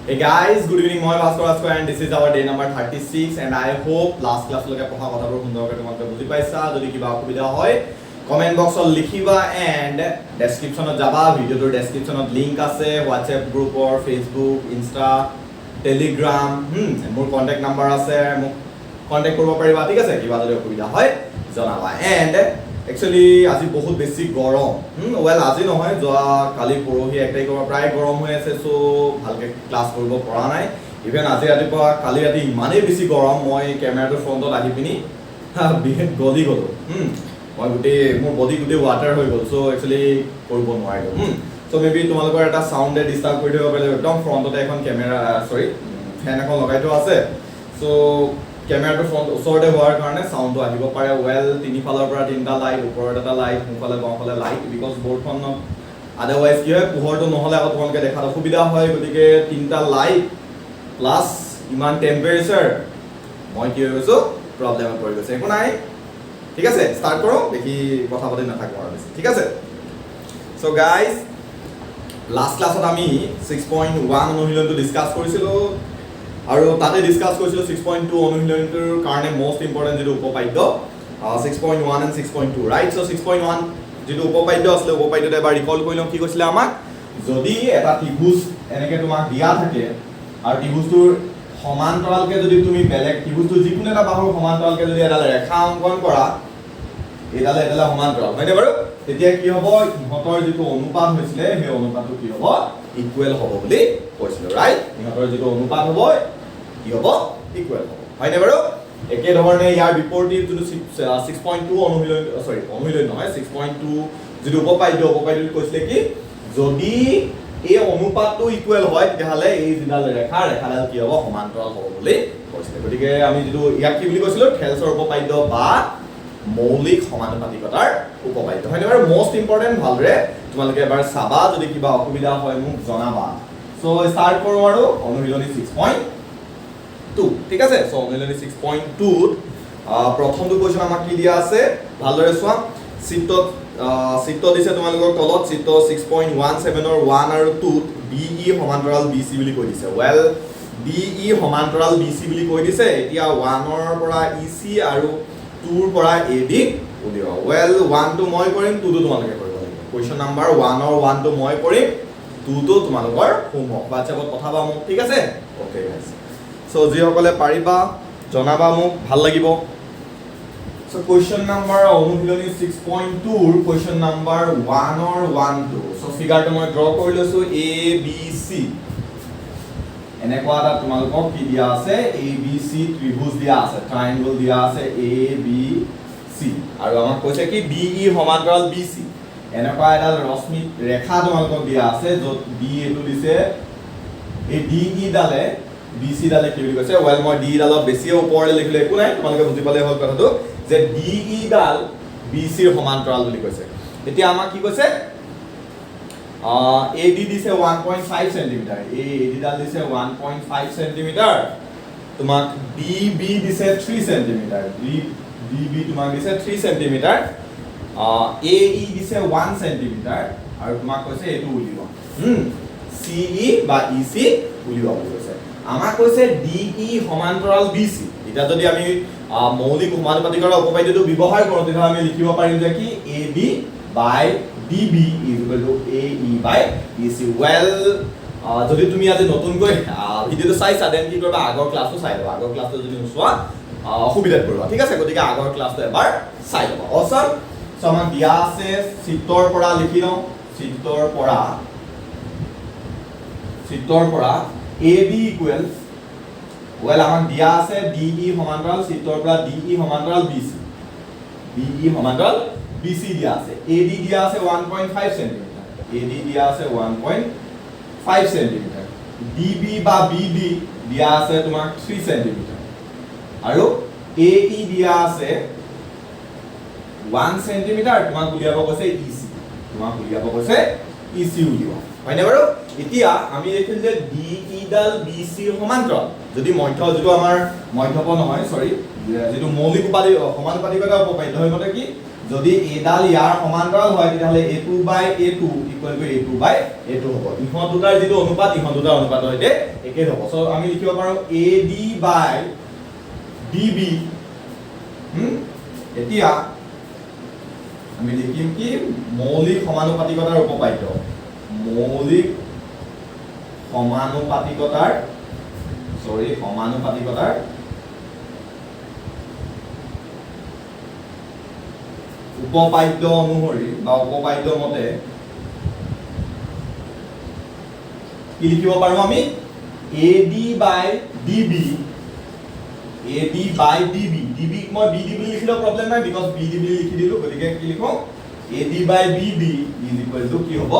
Hey guys, good evening. Moi Bhaskar Asko and this is our day number 36 and I hope last class loke পঢ়া কথাবোৰ সুন্দৰকৈ তোমালোকে বুজি পাইছা যদি কিবা অসুবিধা হয় কমেন্ট বক্সত লিখিবা and ডেসক্ৰিপচনত যাবা ভিডিওটোৰ ডেসক্ৰিপচনত লিংক আছে WhatsApp গ্ৰুপৰ Facebook Insta Telegram মোৰ কন্টাক্ট নম্বৰ আছে মোক কন্টাক্ট কৰিব পাৰিবা ঠিক আছে কিবা যদি অসুবিধা হয় জনাবা and actually আজি বহুত বেছি গৰম ওয়েল আজি নহয় যোৱা কালি পৰহি এক তাৰিখৰ প্ৰায় গৰম হৈ আছে সো ভালকে ক্লাস কৰিব পৰা নাই ইভেন আজি ৰাতিপুৱা কালি ৰাতি ইমানেই বেছি গৰম মই কেমেৰাটোৰ ফ্ৰণ্টত আহি পিনি বিহেড গলি গলো মই গুটে মোৰ বডি গুটে ওয়াটাৰ হৈ গল সো একচুয়ালি কৰিব নোৱাৰিলো সো মেবি তোমালোকৰ এটা সাউন্ডে ডিস্টাৰ্ব কৰি দিব পাৰে একদম ফ্ৰণ্টতে এখন কেমেৰা সৰি ফেন এখন লগাই থোৱা আছে সো কেমেৰাটো ফ্ৰণ্ট ওচৰতে হোৱাৰ কাৰণে সাউন্ডটো আহিব পাৰে ওয়েল তিনি ফালৰ পৰা তিনটা লাইট ওপৰত এটা লাইট মুখলে বাওঁফালে লাইট বিকজ বৰ্ডখন আদাৰৱাইজ কি হয় পোহৰটো নহলে আকৌ তোমালোকে দেখাত অসুবিধা হয় গতিকে তিনটা লাইট প্লাস ইমান টেম্পাৰেচাৰ মই কি হৈ গৈছো প্ৰবলেমত পৰি গৈছে একো নাই ঠিক আছে স্টাৰ্ট কৰো দেখি কথা পাতি নাথাকো আৰু বেছি ঠিক আছে সো গাইজ লাষ্ট ক্লাছত আমি 6.1 অনুশীলনটো ডিসকাস কৰিছিলো আৰু তাতে ডিসকাস কৰিছিলো 6.2 অনুশীলনটোৰ কাৰণে মোস্ট ইম্পৰ্টেন্ট যেটো উপপাদ্য 6.1 and 6.2 ৰাইট সো 6.1 যেটো উপপাদ্য আছিল উপপাদ্যটো এবাৰ ৰিকল কৰি লওঁ কি কৈছিলে আমাক যদি এটা ত্ৰিভুজ এনেকে তোমাক দিয়া থাকে আৰু ত্ৰিভুজটোৰ সমান্তৰালকে যদি তুমি বেলেগ ত্ৰিভুজটো যিকোনো এটা বাহুৰ সমান্তৰালকে যদি এডাল ৰেখা অংকন কৰা এডালে সমান্তৰাল হয়নে বাৰু তেতিয়া কি হ'ব ইহঁতৰ যেটো অনুপাত হৈছিলে সেই অনুপাতটো কি হ'ব ইকুৱেল হ'ব বুলি কৈছিল ৰাইট ইহঁতৰ যেটো অনুপাত হ'ব কি হ'ব ইকুৱেল হ'ব হয়নে বাৰু একে ধৰণে ইয়াৰ বিপৰীত যেটো 6.2 অনুশীলন সৰি অনুশীলন নহয় 6.2 যেটো উপপাদ্যটো কৈছিলে কি যদি এই অনুপাতটো ইকুৱেল হয় তেতিয়াহলে এই যিডাল ৰেখাডাল কি হ'ব সমান্তৰাল হ'ব বুলি কৈছিলে গতিকে আমি যেটো ইয়াক কি বুলি কৈছিলো খেলছৰ উপপাদ্য বা মৌলিক সমানুপাতিকতাৰ উপপাদ্য হয়নে বাৰু মোস্ট ইম্পৰ্টেন্ট ভালৰে তোমালোকে এবাৰ চাবা যদি কিবা অসুবিধা হয় মোক জনাবা সো স্টাৰ্ট কৰো আৰু অনুশীলনী 6.2 ঠিক আছে সো অনুশীলনী 6.2 প্ৰথমটো কোৱেশ্চন আমাক কি দিয়া আছে ভালদৰে চোৱা চিত্ত দিছে তোমালোকৰ তলত চিত্ত 6.17 ৰ 1 আৰু 2 BE সমান্তৰাল BC বুলি কৈ দিছে ওয়েল BE সমান্তৰাল BC বুলি কৈ দিছে এতিয়া 1 ৰ পৰা EC আৰু 2 ৰ পৰা AD উলিওৱা ওয়েল 1 টো মই কৰিম 2 টো তোমালোকে কৰিব লাগিব কোৱেশ্চন নাম্বাৰ 1 ৰ 1 টো মই কৰিম 2 টো তোমালোকৰ হোমৱৰ্ক WhatsApp ত পঠাবা মোক ঠিক আছে ওকে গাইস সো যি সকলে পাৰিবা জনাবা মোক ভাল লাগিব সো কোৱেশ্চন নাম্বাৰ অনুশীলনী 6.2 ৰ কোৱেশ্চন নাম্বাৰ 1 ৰ 1 টো সো ফিগাৰটো মই ড্ৰ কৰি লৈছো ABC এনেকুৱা এটা তোমালোকক কি দিয়া আছে ABC ত্ৰিভুজ দিয়া আছে ট্ৰায়াঙ্গল দিয়া আছে ABC আৰু আমাক কৈছে কি BE সমান্তৰাল BC এনেকুৱা এডাল ৰশ্মি ৰেখা তোমালোকক দিয়া আছে য'ত B এটো দিছে এই DE ডালে BC ডালে কি বুলি কৈছে ওয়েল মই DE ডালৰ বেছি ওপৰলে লিখিলে একো নাই তোমালোকে বুজি পালে হ'ল কথাটো যে DE ডাল BC ৰ সমান্তৰাল বুলি কৈছে এতিয়া আমাক কি কৈছে AD দিছে 1.5 সেন্টিমিটাৰ AD ডাল দিছে 1.5 সেন্টিমিটাৰ তোমাক BB দিছে 3 সেন্টিমিটাৰ BB তোমাক দিছে 3 সেন্টিমিটাৰ AE দিছে 1 সেন্টিমিটাৰ আৰু তোমাক কৈছে এটো উলিওৱা CE বা EC উলিওৱা বুলি কৈছে আমাক কৈছে DE সমান্তৰাল BC এটা যদি আমি মৌলিক সমানুপাতিকতাৰ উপপাদ্যটো ব্যৱহাৰ কৰো তেতিয়া আমি লিখিব পাৰিম যে কি AD by DB is equal to AE by EC well যদি তুমি আজি নতুনকৈ ভিডিওটো চাইছা দেন কি কৰিবা আগৰ ক্লাসটো চাই লবা আগৰ ক্লাসটো যদি নোচোৱা অসুবিধাত পৰিবা ঠিক আছে গতিকে আগৰ ক্লাসটো এবাৰ চাই লবা অসম সো আমাক দিয়া আছে চিত্ৰৰ পৰা লিখি লওঁ চিত্ৰৰ পৰা AB equals well আমাক দিয়া আছে DE সমান্তৰাল চিত্ৰৰ পৰা DE সমান্তৰাল BC BE সমান্তৰাল BC দিয়া আছে AD দিয়া আছে 1.5 সেন্টিমিটাৰ AD দিয়া আছে 1.5 সেন্টিমিটাৰ DB বা BD দিয়া আছে তোমাক 3 সেন্টিমিটাৰ আৰু AE দিয়া আছে 1 সেন্টিমিটাৰ তোমাক উলিয়াব কৈছে EC উলিওৱা হয়নে বাৰু এতিয়া আমি দেখিল যে DE ডাল BC সমান্তৰাল যদি মধ্য যেটো আমাৰ মধ্যপ নহয় সৰি যেটো মৌলিক সমানুপাতিকতা উপপাদ্য হয় মতে কি যদি এডাল ইয়াৰ সমান্তৰাল হয় তেতিয়াহ'লে a2 by a2 equal to a2 by a2 হ'ব ইহঁত দুটাৰ যিটো অনুপাত ইহঁত দুটাৰ অনুপাতৰ সৈতে একে হ'ব সো আমি লিখিব পাৰো ad বাই db এতিয়া আমি লিখিম কি মৌলিক সমানুপাতিকতাৰ উপপাদ্য মৌলিক সমানুপাতিকতাৰ উপপাদ্য অনুসৰি বা উপপাদ্য মতে কি লিখিব পাৰো আমি ad বাই db db মই bd বুলি লিখিলে প্ৰবলেম নাই বিকজ bd বুলি লিখি দিলো গতিকে কি লিখো ad by bb is equal to কি হ'ব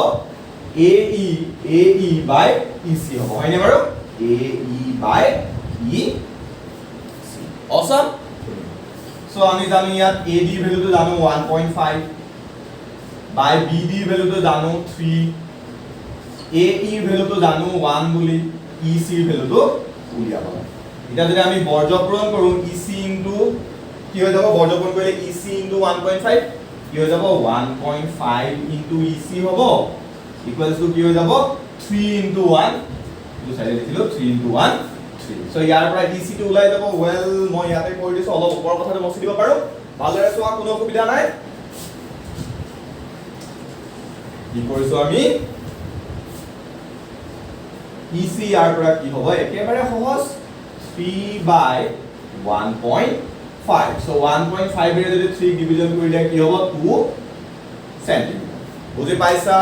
ae বাই ec হ'ব হয়নে বাৰু ae বাই ec অসম সো আমি জানো ইয়াত ad ভ্যালুটো জানো 1.5 বাই bd ভ্যালুটো জানো 3 ae ভ্যালুটো জানো 1 বুলি ec ভ্যালুটো উলিয়াব লাগে এটা যদি আমি বৰ্গপূৰণ কৰো ec ইনটু কি হৈ যাব বৰ্গপূৰণ কৰিলে ec ইনটু 1.5 কি হৈ যাব 1.5 ইনটু ec হ'ব ইকুৱেলস টু কি হৈ যাব 3 ইনটু 1 তো চাই লিখিলো 3 ইনটু 1 3 সো ইয়াৰ পৰা ec টো ওলাই যাব ওয়েল মই ইয়াতে কৰি দিছো অলপ ওপৰৰ কথাটো মচি দিব পাৰো ভালদৰে চোৱা কোনো অসুবিধা নাই কি কৰিছো আমি ec ইয়াৰ পৰা কি হ'ব একেবাৰে সহজ 3 by 1.5 so 1.5 এৰ যদি 3 ডিভিজন কৰিলে কি হ'ব 2 সেন্টিমিটাৰ বুজি পাইছা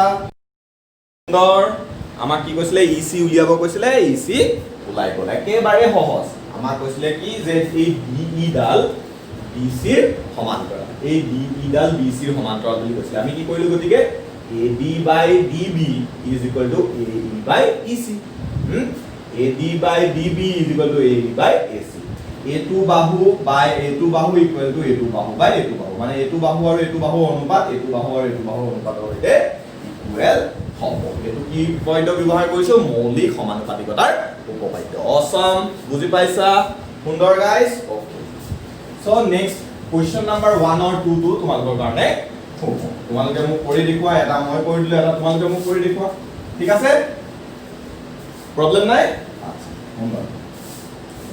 সুন্দৰ আমাক কি কৈছিলে ec উলিয়াব কৈছিলে ec উলাই গ'ল একেবাৰে সহজ আমাক কৈছিলে কি যে এই de ডাল bc ৰ সমান্তৰাল এই de ডাল bc ৰ সমান্তৰাল বুলি কৈছিলে আমি কি কৰিলো গতিকে ad by db is equal to ae by ec ad by db is equal to ae by ac a2 বাহু by a2 বাহু equal to a2 বাহু by a2 বাহু মানে a2 বাহু আৰু a2 বাহু অনুপাত a2 বাহু আৰু a2 বাহু অনুপাতৰ সৈতে ইকুৱেল হ'ব এটো কি পইণ্ট ব্যৱহাৰ কৰিছো মৌলিক সমানুপাতিকতাৰ উপপাদ্য অসম বুজি পাইছা সুন্দৰ guys okay so next question number 1 আৰু 2 তোমালোকৰ কাৰণে হ'ব তোমালোকে মোক কৰি দেখুৱা এটা মই কৰি দিলে এটা তোমালোকে মোক কৰি দেখুৱা ঠিক আছে প্ৰবলেম নাই আচ্ছা সুন্দৰ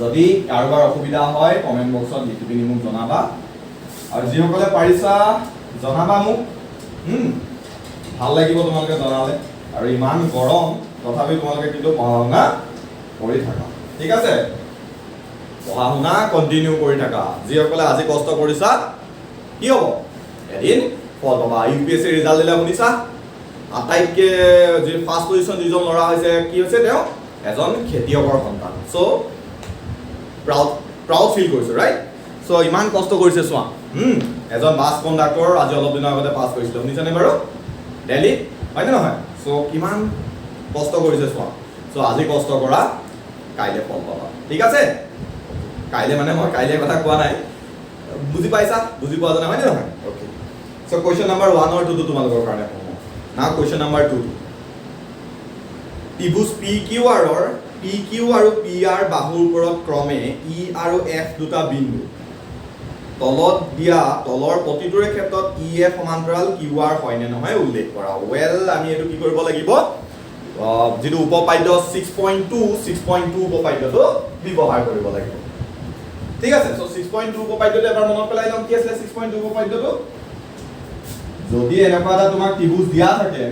যদি কাৰোবাৰ অসুবিধা হয় কমেন্ট বক্সত লিখি পিনি মোক জনাবা আৰু যিসকলে পাৰিছা জনাবা মোক ভাল লাগিব তোমালোকে জনালে আৰু ইমান গৰম তথাপি তোমালোকে কিন্তু পঢ়া-শুনা কৰি থাকা ঠিক আছে পঢ়া-শুনা কন্টিনিউ কৰি থাকা যিসকলে আজি কষ্ট কৰিছা কি হ'ব এদিন ফল পাবা ইউপিএসসি ৰিজাল্ট দিলে শুনিছা আটাইতকে যে ফাৰ্ষ্ট পজিশন যিজন লৰা হৈছে কি হৈছে তেওঁ এজন খেতিয়কৰ সন্তান সো প্ৰাউড ফিল কৰিছো ৰাইট সো ইমান কষ্ট কৰিছে চোৱা এজন বাছ কণ্ডাক্টৰ আজি অলপ দিনৰ আগতে পাছ কৰিছিল শুনিছানে বাৰু দিল্লী হয় নহয় সো কিমান কষ্ট কৰিছে চোৱা সো আজি কষ্ট কৰা কাইলে ফল পাবা ঠিক আছে কাইলে মানে মই কাইলে কথা কোৱা নাই বুজি পাইছা বুজি পোৱা জানা হয় নহয় ওকে সো কোৱেশ্চন নাম্বাৰ 1 আৰু 2 তোমালোকৰ কাৰণে হ'ব না কোৱেশ্চন নাম্বাৰ 2 ত্ৰিভুজ PQR ৰ PQ আৰু PR বাহুৰ ওপৰত ক্ৰমে E আৰু F দুটা বিন্দু তলত দিয়া তলৰ প্ৰতিটোৰে ক্ষেত্ৰত EF সমান্তৰাল QR হয়নে নহয় উল্লেখ কৰা ওয়েল আমি এটো কি কৰিব লাগিব যেটো উপপাদ্য 6.2 উপপাদ্যটো ব্যৱহাৰ কৰিব লাগিব ঠিক আছে সো 6.2 উপপাদ্যটো এবাৰ মনত পেলাই লম কি আছিল 6.2 উপপাদ্যটো যদি এনেকুৱা এটা তোমাক ত্ৰিভুজ দিয়া থাকে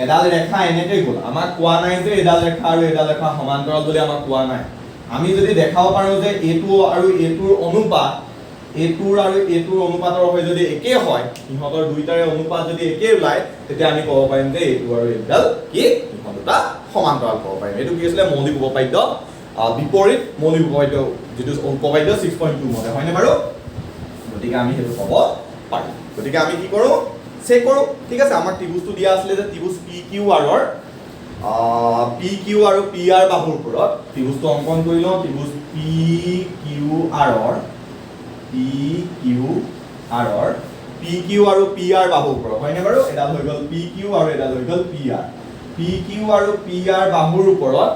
এডাল ৰেখা এনেকে গল আমাক কোৱা নাই যে এডাল ৰেখা আৰু এডাল ৰেখা সমান্তৰাল বুলি আমাক কোৱা নাই আমি যদি দেখাব পাৰো যে a2 আৰু a2ৰ অনুপাত a2 আৰু a2ৰ অনুপাতৰ হৈ যদি একে হয় ইহঁতৰ দুইটাৰে অনুপাত যদি একে ওলায় তেতিয়া আমি ক'ব পাৰিম যে a2 আৰু a2ডাল কি ইহঁত দুটা সমান্তৰাল ক'ব পাৰিম এটো কি আছিল মৌলিক উপপাদ্য বিপৰীত মৌলিক উপপাদ্য যেটো উপপাদ্য 6.2 মতে হয়নে বাৰু গতিকে আমি হেতু ক'ব পাৰিম গতিকে আমি কি কৰো চেক কৰো ঠিক আছে আমাক ত্ৰিভুজটো দিয়া আছিল যে ত্ৰিভুজ PQR ৰ PQ আৰু PR বাহুৰ ওপৰত ত্ৰিভুজটো অংকন কৰি লওঁ ত্ৰিভুজ PQR ৰ PQ আৰু PR বাহুৰ ওপৰত হয়নে বাৰু এডাল হৈ গল PQ আৰু এডাল হৈ গল PR PQ আৰু PR বাহুৰ ওপৰত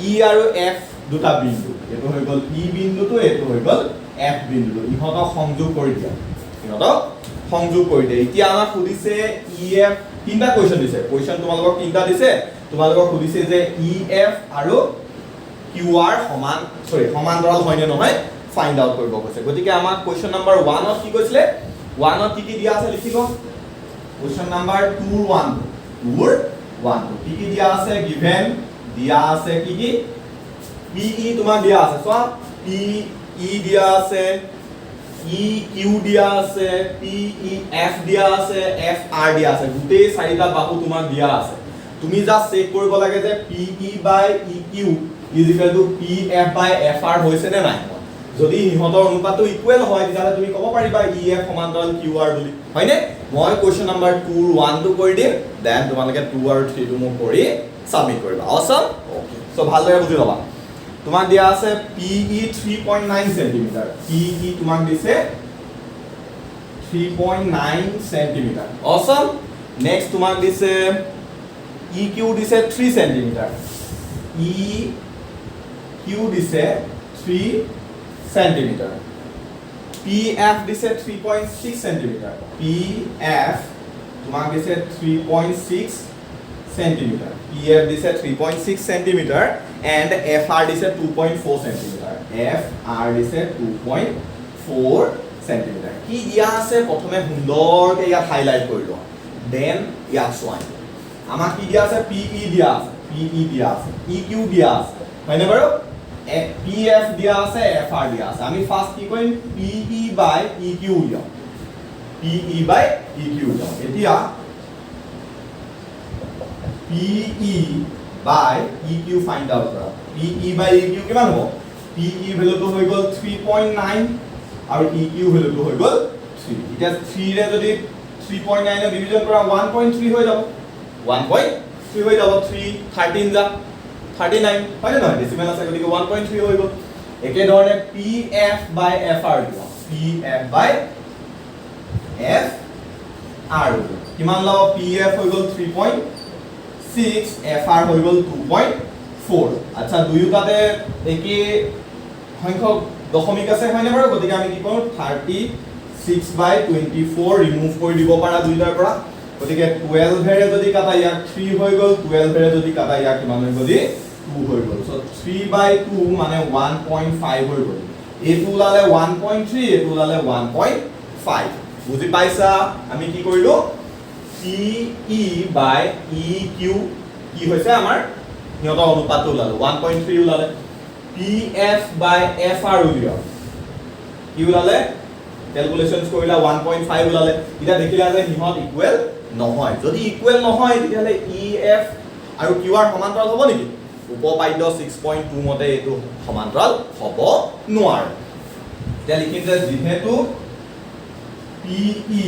E আৰু F দুটা বিন্দু এটো হৈ গল P বিন্দুটো এটো হৈ গল F বিন্দুটো ইহঁতক সংযোগ কৰি দিয়া ইহঁতক সংযোগ কৰি দিয়ে এতিয়া আমাক সুধিছে EF তিনটা কোৱেশ্চন দিছে কোৱেশ্চন তোমালোকক তিনটা দিছে তোমালোকক সুধিছে যে EF আৰু QR সমান্তৰাল হয় নে নহয় ফাইন্ড আউট কৰিব কৈছে গতিকে আমাক কোৱেশ্চন নম্বৰ 1 ত কি কৈছিলে 1 ত কি দিয়া আছে লিখিব কোৱেশ্চন নম্বৰ 2 1 কি দিয়া আছে গিভেন দিয়া আছে কি PE তোমাক দিয়া আছে চোৱা PE দিয়া আছে EQ দিয়া আছে PEF দিয়া আছে FR দিয়া আছে গোটেই চাৰিটা বাহু তোমাক দিয়া আছে তুমি জাস্ট চেক কৰিব লাগে যে PE by EQ is equal to PF by FR হৈছে নে নাই যদি ইহঁতৰ অনুপাতটো ইকুৱেল হয় তেতিয়াহ'লে তুমি ক'ব পাৰিবা EF সমান্তৰাল QR বুলি হয়নে মই কোৱেশ্চন নম্বৰ 2 1 টো কৰি দিম দেন তোমালোকে 2 আৰু 3 টো মোক কৰি সাবমিট কৰিবা অসম ওকে সো ভালদৰে বুজি ল'বা তোমাক দিয়া আছে PE 3.9 cm PE তোমাক দিছে 3.9 cm অসম নেক্সট তোমাক দিছে EQ দিছে 3 cm EQ দিছে 3 cm PF দিছে 3.6 cm PF তোমাক দিছে 3.6 cm PF দিছে 3.6 cm and FR দিছে 2.4 cm FR দিছে 2.4 cm কি দিয়া আছে প্ৰথমে সুন্দৰকে ইয়াত হাইলাইট কৰি লোৱা দেন ইয়াত চোৱা আমাক কি দিয়া আছে PE দিয়া আছে EQ দিয়া আছে হয়নে বাৰু PF দিয়া আছে FR দিয়া আছে আমি ফাৰ্স্ট কি কৰিম PE বাই EQ দিওঁ PE বাই EQ দিওঁ এতিয়া PE by EQ find out কৰা PE বাই EQ কিমান হ'ব PE ভ্যালুটো হৈ গ'ল 3.9 আৰু EQ ভ্যালুটো হৈ গ'ল 3 এতিয়া 3 ৰে যদি 3.9 ৰ ডিভিজন কৰা 1.3 হৈ যাব 1.3 হৈ যাব 3 13 যা 39 হয় না ডেসিমেল আছে গতিকে 1.3 হৈ গ'ল একে ধৰণে PF বাই FR দিব PF বাই FR কিমান লব PF হৈ গ'ল 3.6 FR হৈ গ'ল 2.4 আচ্ছা দুয়োটাতে একে সংখ্যক দশমিক আছে হয়নে বাৰু গতিকে আমি কি কৰোঁ 36 বাই 24 ৰিমুভ কৰি দিব পাৰা দুইটাৰ পৰা গতিকে 12 এৰে যদি কাটা ইয়াক 3 হৈ গ'ল 12 এৰে যদি কাটা ইয়াক কিমান হৈ গ'ল 2 হৈ গ'ল সো 3 বাই 2 মানে 1.5 হৈ গ'ল এটো ওলালে 1.3 এটো ওলালে 1.5 বুজি পাইছা আমি কি কৰিলো PE বাই EQ কি হৈছে আমাৰ নিয়তৰ অনুপাতটো ওলালে 1.3 ওলালে PF বাই FR উলিয়াও কি ওলালে ক্যালকুলেশনস কৰিলা 1.5 ওলালে এটা দেখিলা যে হিহত ইকুৱেল নহয় যদি ইকুৱেল নহয় তেতিয়াহলে EF আৰু QR সমান্তৰাল হ'ব নেকি উপপাদ্য 6.2 মতে এটো সমান্তৰাল হ'ব নোৱাৰে এতিয়া লিখিম যে যেহেতু PE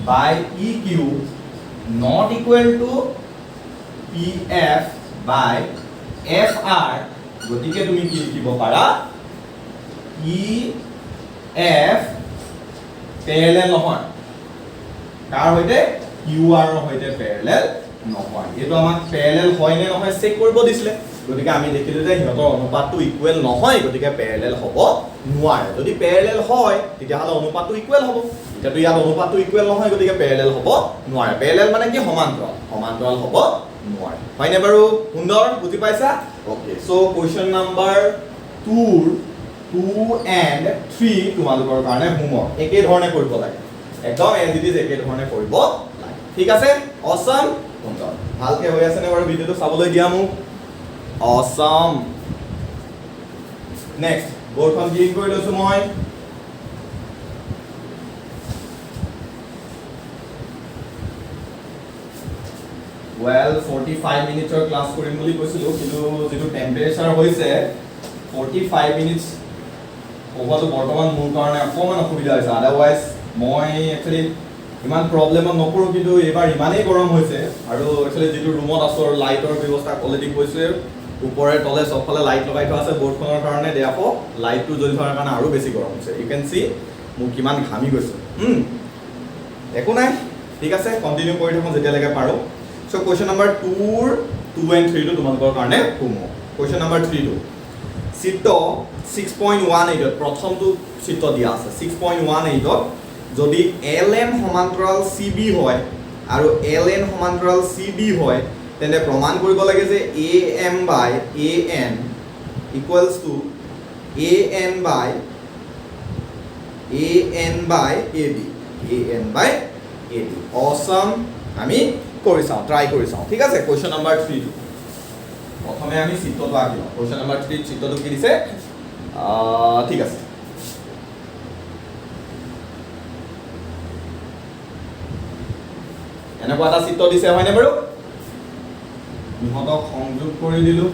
by EQ not equal to PF by FR গতিকে তুমি কি লিখিব পাৰা EF parallel নহয় কাৰ হৈতে QR ৰ হৈতে parallel নহয় এটো আমাক parallel হয় নে নহয় চেক কৰিব দিছিলে গতিকে আমি দেখিলো যে হিহঁতৰ অনুপাতটো ইকুৱেল নহয় গতিকে parallel হ'ব নোৱাৰে যদি parallel হয় তেতিয়াহলে অনুপাতটো ইকুৱেল হ'ব এটাটো ইয়াত অনুপাতটো ইকুৱেল নহয় গতিকে parallel হ'ব নোৱাৰে parallel মানে কি সমান্তৰাল হ'ব নোৱাৰে হয়নে বাৰু সুন্দৰ বুজি পাইছা okay so question number 2 and 3 তোমালোকৰ কাৰণে হোমৱৰ্ক একে ধৰণে কৰিব লাগে একদম এজ ইট ইজ একে ধৰণে কৰিব লাগে ঠিক আছে অসম সুন্দৰ ভালকে হৈ আছে নে বাৰু ভিডিওটো চাবলৈ দিয়া মোক অসম নেক্সট বৰ্ডখন ক্লিক কৰি লৈছো মই 45 মিনিটৰ ক্লাস কৰিম বুলি কৈছিলো কিন্তু যেটো টেম্পাৰেচাৰ হৈছে 45 মিনিটস ওভাৰটো বৰ্তমান মোৰ কাৰণে অকমান অসুবিধা হৈছে আদাৰৱাইজ মই একচুয়ালি ইমান প্ৰবলেম নকৰো কিন্তু এবাৰ ইমানেই গৰম হৈছে আৰু একচুয়ালি যেটো ৰুমত আছো লাইটৰ ব্যৱস্থা অলৰেডি কৈছে ওপৰে তলে সবফালে লাইট লগাই থোৱা আছে বৰ্ডখনৰ কাৰণে দেখো লাইটটো জ্বলি থকাৰ কাৰণে আৰু বেছি গৰম হৈছে ইউ কেন সি মোৰ কিমান ঘামি গৈছে একো নাই ঠিক আছে কন্টিনিউ কৰি থাকো যেতিয়ালৈকে পাৰো So question number 2 and 3 to তোমালোকৰ কাৰণে হোমৱৰ্ক question number 3 to চিত্ৰ 6.18 প্ৰথমটো চিত্ৰ দিয়া আছে 6.18 যদি LM সমান্তৰাল CB হয় আৰু LN সমান্তৰাল CB হয় তেনে প্ৰমাণ কৰিব লাগে যে AM by AN equals to AN by AD awesome আমি কৰি চাওঁ ট্ৰাই কৰি চাওঁ ঠিক আছে কোৱেশ্চন নম্বৰ 3 প্ৰথমে আমি চিত্ৰটো আঁকি লওঁ কোৱেশ্চন নম্বৰ 3 চিত্ৰটো কি দিছে ঠিক আছে এনেকুৱা এটা চিত্ৰ দিছে হয়নে বাৰু ইহঁতক সংযোগ কৰি দিলো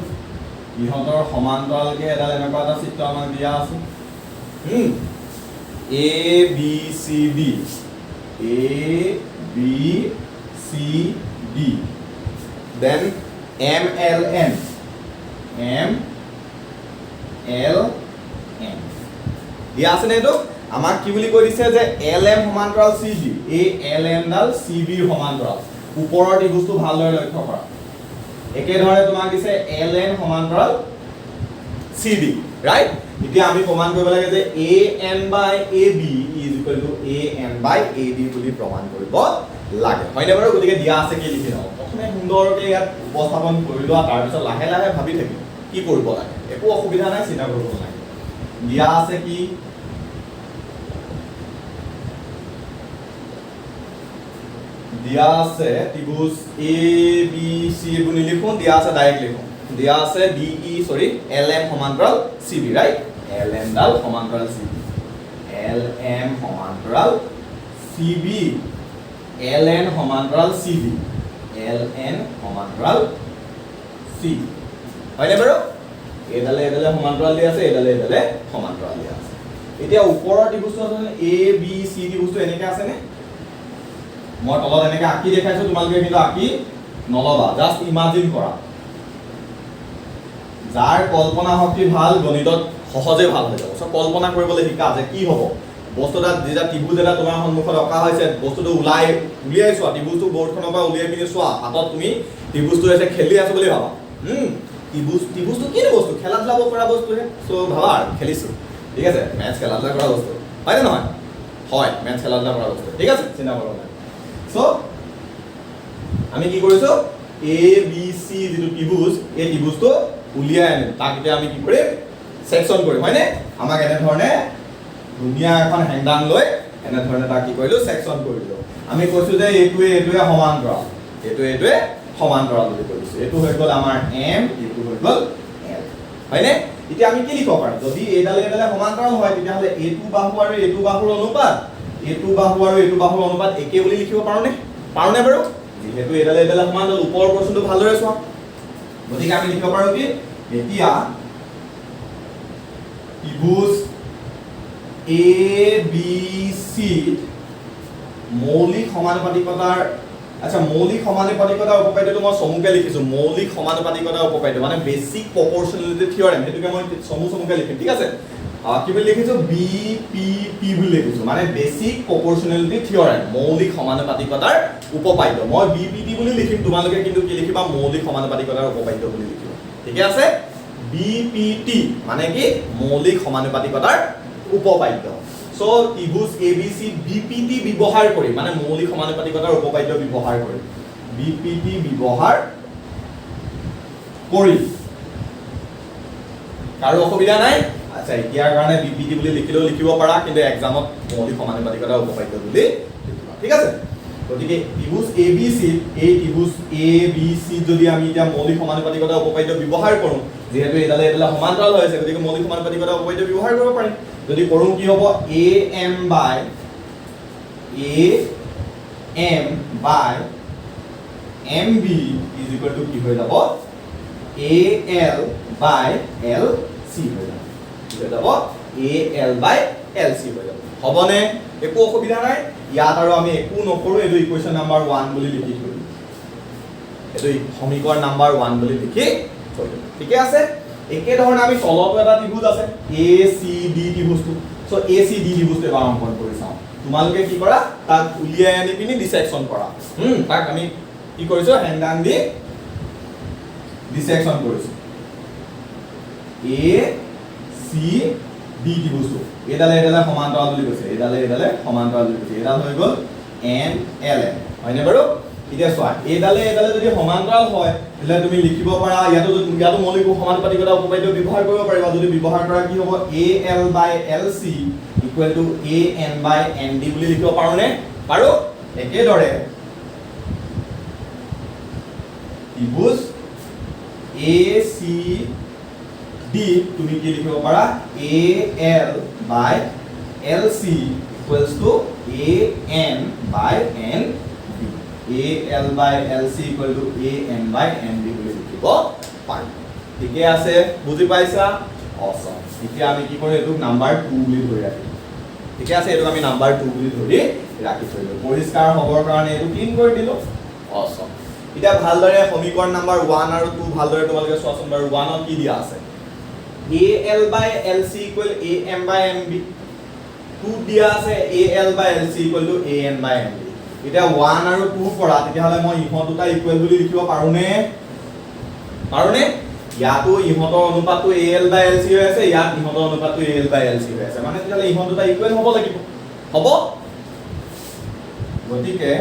ইহঁতৰ সমান্তৰালকে এডাল এনেকুৱা এটা চিত্ৰ আমাক দিয়া আছে A B C D then MLN দিয়া আছে নে এইটো আমাক কি বুলি কৈ দিছে যে LM সমান্তৰাল CB এই LM ডাল CB সমান্তৰাল ওপৰৰ ত্ৰিভুজটো ভালদৰে লক্ষ্য কৰা একেধৰণে তোমাক দিছে LN সমান্তৰাল CB ৰাইট এতিয়া আমি প্ৰমাণ কৰিব লাগে যে AN by AB is equal to AN by AD বুলি প্ৰমাণ কৰিব লাগে হয়নে বাৰু গতিকে দিয়া আছে কি লিখি লওঁ প্ৰথমে সুন্দৰকৈ ইয়াত উপস্থাপন কৰি লোৱা তাৰ পিছত লাহে লাহে ভাবি থাকিম কি কৰিব লাগে একো অসুবিধা নাই চিন্তা কৰিব নালাগে দিয়া আছে কি দিয়া আছে ত্ৰিভুজ ABC বুলি লিখোঁ দিয়া আছে ডাইৰেক্ট লিখোঁ দিয়া আছে LM সমান্তৰাল CB ৰাইট LM ডাল সমান্তৰাল CB LM সমান্তৰাল CB LN সমান্তৰাল CB LN সমান্তৰাল CB হয়নে বাৰু এডালে সমান্তৰাল দিয়া আছে এডালে সমান্তৰাল দিয়া আছে এতিয়া ওপৰৰ ত্ৰিভুজটো আছে ABC ত্ৰিভুজটো এনেকৈ আছে নে মই তলত এনেকৈ আঁকি দেখাইছো তোমালোকে কিন্তু আঁকি নলবা জাষ্ট ইমাজিন কৰা যাৰ কল্পনা শক্তি ভাল গণিতত সহজে ভাল হৈ যাব কল্পনা কৰিবলৈ শিকা যে কি হ'ব বস্তুটা যেটা ত্ৰিভুজ এটা তোমাৰ সন্মুখত ৰখা হৈছে বস্তুটো উলিয়াই চোৱা ত্ৰিভুজটো বৰ্ডখনৰ পৰা উলিয়াই পিনে চোৱা হাতত তুমি ত্ৰিভুজটো এসে খেলি আছো বুলি ভাবা ত্ৰিভুজটো কি বস্তু খেলা ধূলা কৰা বস্তুহে সো ভাবা আৰু খেলিছো ঠিক আছে মেথছ খেলা ধূলা কৰা বস্তু হয়নে নহয় হয় মেথছ খেলা ধূলা কৰা বস্তু ঠিক আছে চিন্তা কৰক সো আমি কি কৰিছো ABC যেটো ত্ৰিভুজ এই ত্ৰিভুজটো উলিয়াই আনিম তাক এতিয়া আমি কি কৰিম সেকশন কৰিম হয়নে আমাক এনে ধৰণে দুনিয়া এখন হেংদাং লৈ এনে ধৰণে তাক কি কৰিলো সেকশন কৰিলো আমি কৈছো যে এইটোৱে সমান্তৰাল এইটোৱে সমান্তৰাল বুলি কৈছো এইটো হৈ গ'ল আমাৰ M এইটো হৈ গ'ল L হয়নে এতিয়া আমি কি লিখিব পাৰো যদি এডালে সমান্তৰাল হয় তেতিয়া হলে এইটো বাহু আৰু এইটো বাহুৰ অনুপাত একে বুলি লিখিব পাৰোনে বাৰু যেহেতু এডালে সমান্তৰাল ওপৰৰ প্ৰশ্নটো ভালদৰে চোৱা গতিকে আমি লিখিব পাৰো কি এতিয়া ত্ৰিভুজ ABC মৌলিক সমানুপাতিকতাৰ মৌলিক সমানুপাতিকতাৰ উপপাদ্যটো মই চমুকে লিখিছো মৌলিক সমানুপাতিকতাৰ উপপাদ্য মানে বেসিক প্ৰপৰচনেলিটি থিওৰেম হেতুকে মই চমুকে লিখিম ঠিক আছে কি বুলি লিখিছো BPP বুলি লিখিছো মানে বেসিক প্ৰপৰচনেলিটি থিওৰেম মৌলিক সমানুপাতিকতাৰ উপপাদ্য মই BPT বুলি লিখিম তোমালোকে কিন্তু কি লিখিবা মৌলিক সমানুপাতিকতাৰ উপপাদ্য বুলি লিখিবা ঠিক আছে BPT মানে কি মৌলিক সমানুপাতিকতাৰ উপপাদ্য সো ত্ৰিভুজ ABC BPT ব্যৱহাৰ কৰি মানে মৌলিক সমানুপাতিকতাৰ উপপাদ্য ব্যৱহাৰ কৰি BPT ব্যৱহাৰ কৰি কাৰো অসুবিধা নাই আচ্ছা ইয়াৰ কাৰণে BPT বুলি লিখিলেও লিখিব পাৰা কিন্তু এক্সামত মৌলিক সমানুপাতিকতাৰ উপপাদ্য বুলি লিখিবা ঠিক আছে গতিকে ত্ৰিভুজ ABC এই ত্ৰিভুজ ABC যদি আমি এতিয়া মৌলিক সমানুপাতিকতাৰ উপপাদ্য ব্যৱহাৰ কৰো যেহেতু এডালে সমান্তৰাল হৈছে গতিকে মৌলিক সমানুপাতিকতাৰ উপপাদ্য ব্যৱহাৰ কৰিব পাৰিম যদি কৰো কি হ'ব AM by MB is equal to কি হৈ যাব AL by LC হৈ যাব কি হৈ যাব AL by LC হৈ যাব হবনে একো অসুবিধা নাই ইয়াত আৰু আমি একো নকৰো এইটো ইকুৱেশ্যন নাম্বাৰ 1 বুলি লিখি থৈ দিম এইটো সমীকৰণ নাম্বাৰ 1 বুলি লিখি থৈ দিম ঠিক আছে একে ধৰণে আমি তলতো এটা ত্ৰিভুজ আছে ACD ত্ৰিভুজটো সো ACD ত্ৰিভুজটো এবাৰ অংকন কৰি চাওঁ তোমালোকে কি কৰা তাক উলিয়াই আনি পিনি ডিসেকশন কৰা তাক আমি কি কৰিছো হেংদাং দি ডিসেকশন কৰিছো চি ডি ত্ৰিভুজটো এডালে সমান্তৰাল বুলি কৈছে এডালে সমান্তৰাল বুলি কৈছে এডাল হৈ গ'ল এন এল এন হয়নে বাৰু এতিয়া চোৱা এডালে যদি সমান্তৰাল হয় তেতিয়াহ'লে তুমি লিখিব পাৰা ইয়াতো মৌলিক সমানুপাতিকতা উপপাদ্য ব্যৱহাৰ কৰিব পাৰিবা যদি ব্যৱহাৰ কৰা কি হ'ব A L by L C equal to A N by N D বুলি লিখিব পাৰোনে পাৰো একেদৰে ত্ৰিভুজ এ চি ডি তুমি কি লিখিব পাৰা A L by L C equals to A N by N D A L by L C equal to A N by N D বুলি লিখিব পাৰো ঠিকে আছে বুজি পাইছা অসম এতিয়া আমি কি কৰিম এইটো নাম্বাৰ 2 বুলি ধৰি ৰাখিম ঠিকে আছে এইটো আমি নাম্বাৰ 2 বুলি ধৰি ৰাখি থৈলো পৰিষ্কাৰ হ'বৰ কাৰণে এইটো ক্লিন কৰি দিলো অসম এতিয়া ভালদৰে সমীকৰণ নাম্বাৰ 1 আৰু 2 ভালদৰে তোমালোকে চোৱাচোন বাৰু 1 ত কি দিয়া আছে AL by LC equal AM by MB 2 দিয়া আছে AL by LC equal to AN by MB এটা 1 আৰু 2 পৰা তেতিয়া হলে মই ইহত দুটা ইকুৱেল বুলি লিখিব পাৰোনে ইয়াতো ইহতৰ অনুপাতটো AL by LC হৈ আছে ইয়াত ইহতৰ অনুপাতটো AL by LC হৈ আছে মানে তেতিয়া হলে ইহত দুটা ইকুৱেল হ'ব লাগিব হ'ব গতিকে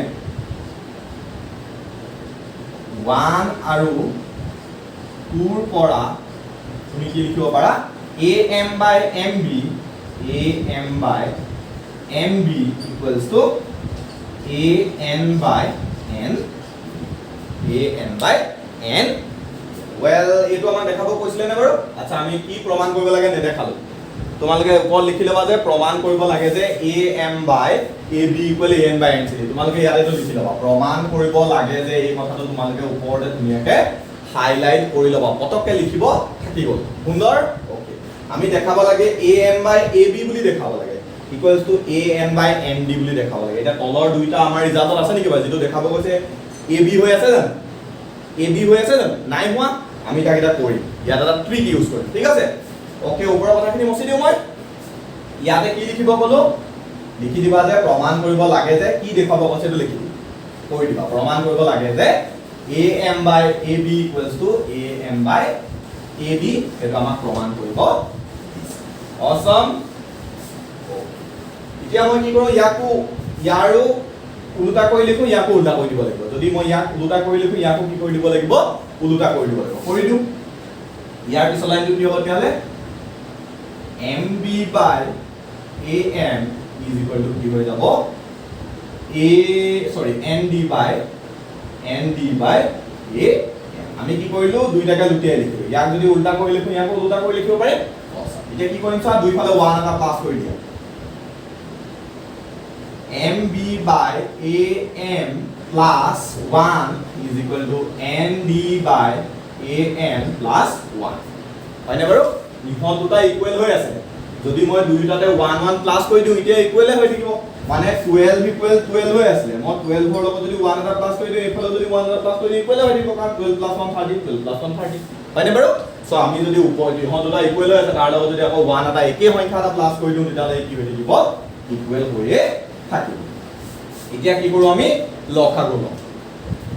1 আৰু 2 ৰ পৰা তুমি কি লিখিব পাৰা AM by MB equals to AN by N well এইটো আমাক দেখাব কৈছিলে নে বাৰু আচ্ছা আমি কি প্ৰমাণ কৰিব লাগে নেদেখালো তোমালোকে ওপৰত লিখি লবা যে প্ৰমাণ কৰিব লাগে যে AM by AB equal AN by NC তোমালোকে ইয়াতে লিখি লবা প্ৰমাণ কৰিব লাগে যে এই কথাটো তোমালোকে ওপৰতে ধুনীয়াকে হাইলাইট কৰি লবা পতককে লিখিব থাকি গল সুন্দৰ ওকে আমি দেখাব লাগে AM by AB বুলি দেখাব লাগে equals to AN by ND বুলি দেখাব লাগে এটা তলৰ দুইটা আমাৰ ৰিজাল্টত আছে নেকি বাৰু যেটো দেখাব কৈছে AB হৈ আছে জানো নাই হোৱা আমি তাক এটা কৰিম ইয়াত এটা ট্ৰিক ইউজ কৰিম ঠিক আছে ওকে ওপৰৰ কথাখিনি মচি দিও মই ইয়াতে কি লিখিব কলো লিখি দিবা যে প্ৰমাণ কৰিব লাগে যে কি দেখাব কৈছে তো লিখি কৰি দিবা প্ৰমাণ কৰিব লাগে যে AM by AB equals to AM by AB এটা আমাক প্ৰমাণ কৰিব awesome এতিয়া মই কি কৰো ইয়াৰো উল্টা কৰি লিখো ইয়াকো উল্টা কৰি দিব লাগিব যদি মই ইয়াক উল্টা কৰি লিখো ইয়াকো কি কৰি দিব লাগিব উল্টা কৰি দিব লাগিব কৰি দিও ইয়াৰ পিছৰ লাইনটো কি হ'ব তেতিয়ালে MB by AM is equal to কি হৈ যাব ND by A আমি কি কৰিলো দুইটাকে লুটিয়াই লিখিলো ইয়াক যদি উল্টা কৰি লিখো ইয়াকো উল্টা কৰি লিখিব পাৰে এতিয়া কি কৰিম চা দুই ফালে 1 এটা প্লাস কৰি দিয়া MB by AM plus 1 is equal to ND by AM plus 1 হয়নে বাৰু ইহত দুটা ইকুৱেল হৈ আছে যদি মই দুইটাতে 1 1 প্লাস কৰি দিও এতিয়া ইকুৱেলে হৈ থাকিব মানে 12 ইকুৱেল 12 হৈ আছে মই 12 ৰ লগত যদি 1 এটা প্লাস কৰি দিও এফালে যদি 1 এটা প্লাস কৰি দিও ইকুৱেলে হৈ থাকিব কাৰণ 12 plus 1 30 12 plus 1 30 হয়নে বাৰু সো আমি যদি ওপৰ ইহত দুটা ইকুৱেল হৈ আছে তাৰ লগত যদি আকৌ 1 এটা একে সংখ্যা এটা প্লাস কৰি দিও তেতিয়ালে কি হৈ থাকিব ইকুৱেল হৈয়ে থাকিব এতিয়া কি কৰো আমি লসাগু লওঁ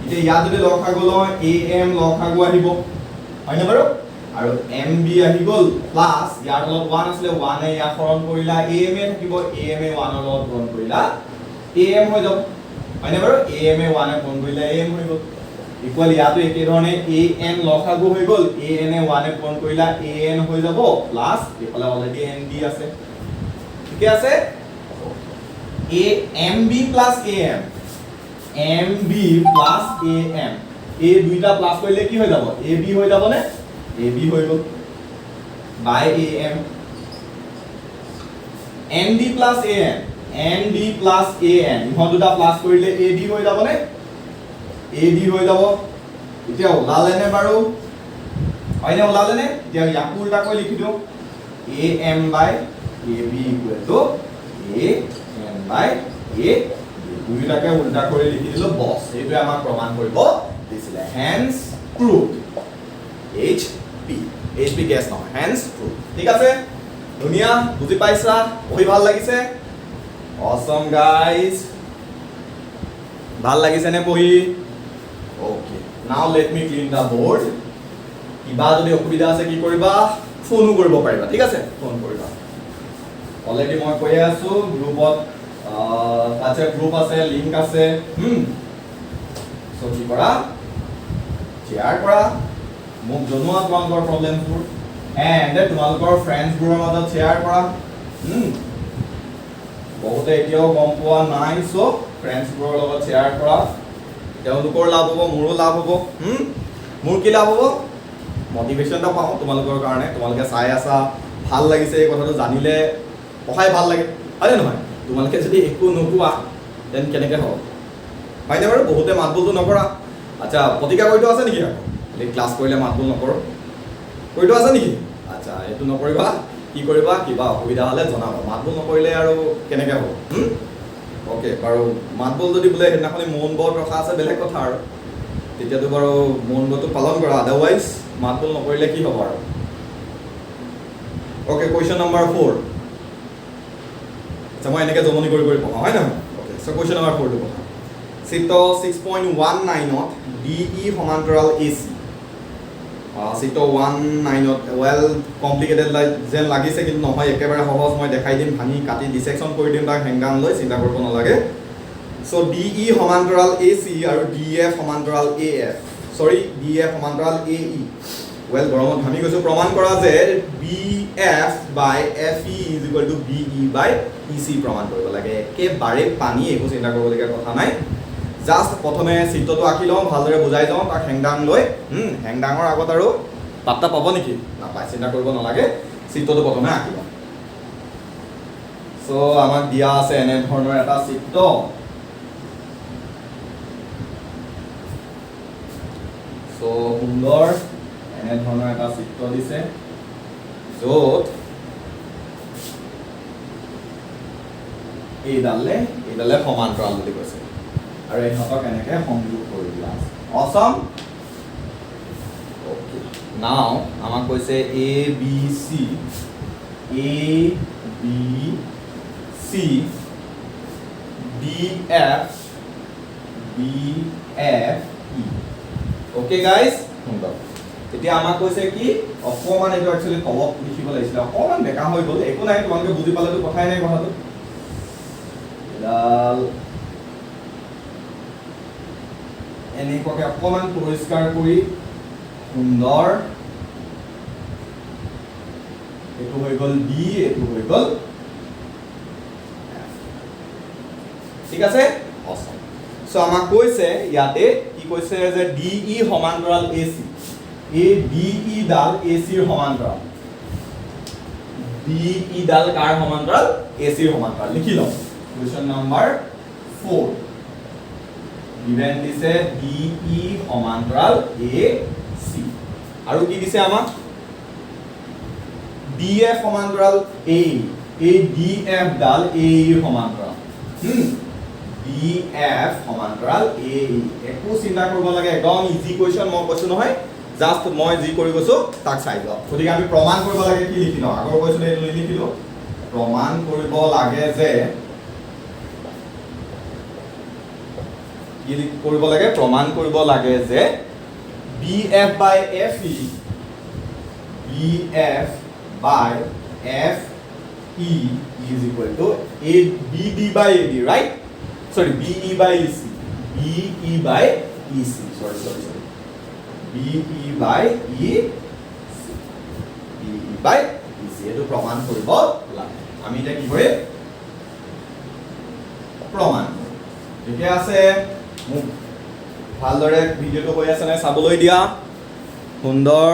এতিয়া ইয়াত যদি লসাগু লওঁ AM লসাগু আহিব হয়নে বাৰু আৰু MB আহি গল প্লাস ইয়াৰ লগত 1 আছিল 1 এ ইয়া হৰণ কৰিলা AM এ থাকিব AM এ 1 ৰ লগত হৰণ কৰিলা AM হৈ যাব হয়নে বাৰু AM এ 1 এ হৰণ কৰিলা AM হৈ গল ইকুৱেল ইয়াতো একে ধৰণে AN লসাগু হৈ গল AN এ 1 এ হৰণ কৰিলা AN হৈ যাব প্লাস এফালে অলৰেডি ND আছে ঠিক আছে MB plus AM MB plus AM A দুইটা প্লাস কৰিলে কি হৈ যাব AB হৈ যাব নে AB হৈ গল by AM ND plus AN ইহত দুটা প্লাস কৰিলে AD হৈ যাব নে AD হৈ যাব এতিয়া ওলালে নে বাৰু হয়নে ওলালে নে এতিয়া ইয়াক উল্টা কৰি লিখি দিও AM by AB equal to AN by A দুইটাকে উল্টা কৰি লিখি দিলো বস এইটো আমাক প্ৰমাণ কৰিব দিছিলে hence proved HP guess নহয় hence proved ঠিক আছে ধুনিয়া বুজি পাইছা পঢ়ি ভাল লাগিছে awesome guys ভাল লাগিছে নে পঢ়ি okay now let me clean the board কিবা যদি অসুবিধা আছে কি কৰিবা ফোনো কৰিব পাৰিবা ঠিক আছে ফোন কৰিবা অলৰেডি মই কৈ আছো গ্ৰুপত আছে গ্ৰুপ আছে লিংক আছে সো কি কৰা শ্বেয়াৰ কৰা মোক জনোৱা তোমালোকৰ প্ৰবলেমবোৰ এণ্ড তোমালোকৰ ফ্ৰেণ্ডছবোৰৰ মাজত শ্বেয়াৰ কৰা বহুতে এতিয়াও গম পোৱা নাই সো ফ্ৰেণ্ডছবোৰৰ লগত শ্বেয়াৰ কৰা তেওঁলোকৰ লাভ হ'ব মোৰো লাভ হ'ব মোৰ কি লাভ হ'ব মোটিভেশ্যন এটা পাওঁ তোমালোকৰ কাৰণে তোমালোকে চাই আছা ভাল লাগিছে এই কথাটো জানিলে পঢ়াই ভাল লাগে হয়নে নহয় তোমালোকে যদি একো নোপোৱা দেন কেনেকৈ হ'ব হয়নে বাৰু বহুতে মাতবোলটো নকৰা আচ্ছা প্ৰতিজ্ঞা কৰি থোৱা আছে নেকি আকৌ এই ক্লাছ কৰিলে মাতবোল নকৰোঁ কৰি থোৱা আছে নেকি আচ্ছা এইটো নকৰিবা কি কৰিবা কিবা অসুবিধা হ'লে জনাবা মাতবোল নকৰিলে আৰু কেনেকৈ হ'ব অ'কে বাৰু মাতবোল যদি বোলে সেইদিনাখনি মৌন ব্ৰত ৰখা আছে বেলেগ কথা আৰু তেতিয়াতো বাৰু মৌন ব্ৰতটো পালন কৰা আদাৰৱাইজ মাতবোল নকৰিলে কি হ'ব আৰু অ'কে কুৱেশ্যন নম্বৰ 4 আচ্ছা মই এনেকৈ জমনি কৰি পঢ়াওঁ হয় নহয় অ'কে চ' কুৱেশ্যন নম্বৰ 4টো পঢ়া চিত্ৰ 6.19ত DE সমান্তৰাল AC চিত্ৰ 19ত ৱেল কমপ্লিকেটেড যেন লাগিছে কিন্তু নহয় একেবাৰে সহজ মই দেখাই দিম ভাঙি কাটি ডিছেকশ্যন কৰি দিম তাক হেংগান লৈ চিন্তা কৰিব নালাগে চ' DE সমান্তৰাল AC আৰু DF সমান্তৰাল AF চৰি DF সমান্তৰাল AE ৱেল গৰমত ঘামি গৈছোঁ প্ৰমাণ কৰা যে BF by FE is equal to BE by EC প্ৰমাণ কৰিব লাগে একেবাৰে পানী একো চিন্তা কৰিবলগীয়া কথা নাই জাষ্ট প্ৰথমে চিত্ৰটো আঁকি লওঁ ভালদৰে বুজাই যাওঁ তাক হেংদাং লৈ হেংদাঙৰ আগত আৰু পাত্তা পাব নেকি নাপায় চিন্তা কৰিব নালাগে চিত্ৰটো প্ৰথমে আঁকি লওঁ চ' আমাক দিয়া আছে এনে ধৰণৰ এটা চিত্ৰ চ' সুন্দৰ এনে ধৰণৰ এটা চিত্ৰ দিছে য'ত এইডালে সমান্তৰাল বুলি কৈছে আৰু ইহঁতক এনেকৈ সংযোগ কৰি দিয়া আছে অসম অ'কে নাও আমাক কৈছে ABC DF BFE okay guys সুন্দৰ এতিয়া আমাক কৈছে কি অকণমান এইটো একচুৱেলি তলত লিখিব লাগিছিলে অকণমান বেকা হৈ গ'ল একো নাই তোমালোকে বুজি পালেতো কথাই নাই কথাটো এনেকুৱাকৈ অকণমান পৰিষ্কাৰ কৰি সুন্দৰ এইটো হৈ গ'ল D এইটো হৈ গ'ল ঠিক আছে অসম চ' আমাক কৈছে ইয়াতে কি কৈছে যে DE সমান্তৰাল AC এই DE ডাল AC ৰ সমান্তৰাল DE ডাল কাৰ সমান্তৰাল AC ৰ সমান্তৰাল লিখি লওঁ কুৱেশ্যন নম্বৰ 4 গিভেন দিছে DE সমান্তৰাল AC আৰু কি দিছে আমাক DF সমান্তৰাল AE এই DF ডাল AE ৰ সমান্তৰাল DF সমান্তৰাল AE একো চিন্তা কৰিব লাগে একদম ইজি কুৱেশ্যন মই কৈছো নহয় জাষ্ট মই যি কৰি গৈছো তাক চাই লওক গতিকে আমি প্ৰমাণ কৰিব লাগে কি লিখি লওঁ আগৰ কৈছিলো এইটো লিখিলো প্ৰমাণ কৰিব লাগে যে কি কৰিব লাগে প্ৰমাণ কৰিব লাগে যে BF by FE BF by FE is equal to BD by AD right sorry BE by EC BE by EC sorry BE by EC BE by EC এইটো প্ৰমাণ কৰিব লাগে আমি এটা কি কৰিম প্ৰমাণ ঠিকে আছে মোক ভালদৰে ভিডিঅ'টো হৈ আছে নাই চাবলৈ দিয়া সুন্দৰ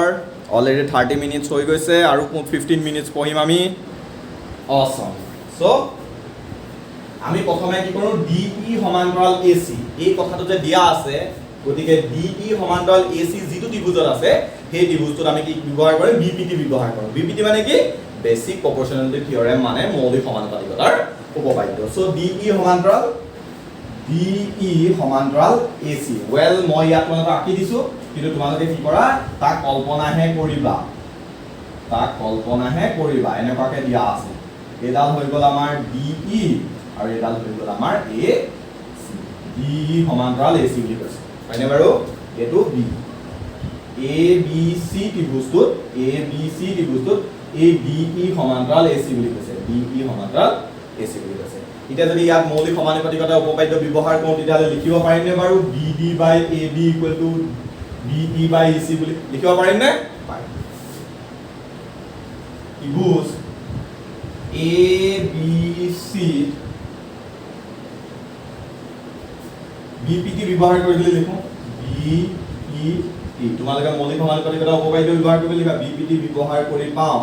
অলৰেডি 30 মিনিটছ হৈ গৈছে আৰু 15 মিনিটছ পঢ়িম আমি অসম চ' আমি প্ৰথমে কি কৰোঁ DE সমান্তৰাল AC এই কথাটো যে দিয়া আছে গতিকে DE সমান্তৰাল AC যিটো ত্ৰিভুজত আছে সেই ত্ৰিভুজটোত আমি কি ব্যৱহাৰ কৰিম BPT ব্যৱহাৰ কৰিম BPT মানে কি বেসিক প্ৰপৰ্চনেলিটি থিওৰেম মানে মৌলিক সমানুপাতিকতাৰ উপপাদ্য চ' DE সমান্তৰাল AC ৱেল মই ইয়াত তোমালোকক আঁকি দিছো কিন্তু তোমালোকে কি কৰা তাক কল্পনাহে কৰিবা এনেকুৱাকৈ দিয়া আছে এইডাল হৈ গ'ল আমাৰ DE আৰু এইডাল হৈ গ'ল আমাৰ AC DE সমান্তৰাল AC বুলি কৈছে হয়নে বাৰু এইটো B ABC ত্ৰিভুজটোত এই DE সমান্তৰাল AC বুলি কৈছে DE সমান্তৰাল AC বুলি কৈছে এতিয়া যদি ইয়াত মৌলিক সমানুপাতিকতা উপপাদ্য ব্যৱহাৰ কৰোঁ তেতিয়াহ'লে লিখিব পাৰিম নে বাৰু BD by AB equal to DE by AC বুলি লিখিব পাৰিম নে পাৰিম ত্ৰিভুজ ABC BPT ব্যৱহাৰ কৰি দিলে লিখো BPT তোমালোকে মৌলিক সমানুপাতিকতা উপপাদ্য ব্যৱহাৰ কৰি লিখা BPT ব্যৱহাৰ কৰি পাওঁ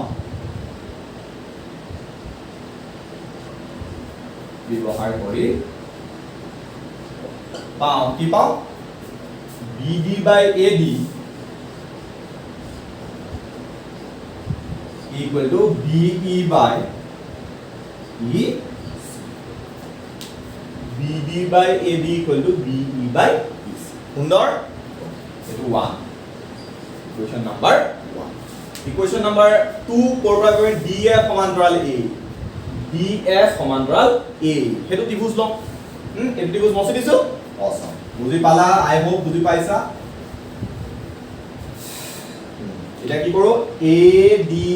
কি পাওঁ BD by AD equal to BE by EC BD by AD equal to BE by EC সুন্দৰ এটো 1 ইকুৱেশ্যন নম্বৰ 1 ইকুৱেশ্যন নম্বৰ 2 কৰবা কৰি DF সমান্তৰাল A DF সমান্তৰাল A হেতু ত্ৰিভুজ লম এই ত্ৰিভুজ মছি দিছো অসম বুজি পালা আই হোপ বুজি পাইছা এটা কি কৰো ADE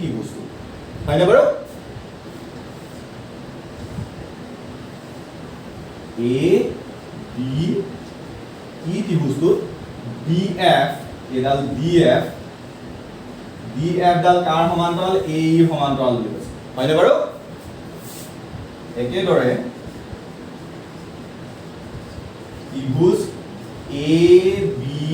ত্ৰিভুজটো হয়নে বাৰু ADE ত্ৰিভুজটো DF এডাল DF ডাল কাৰ সমান্তৰাল AE সমান্তৰাল বুলি কৈছে হয়নে বাৰু একেদৰে ত্ৰিভুজ ABE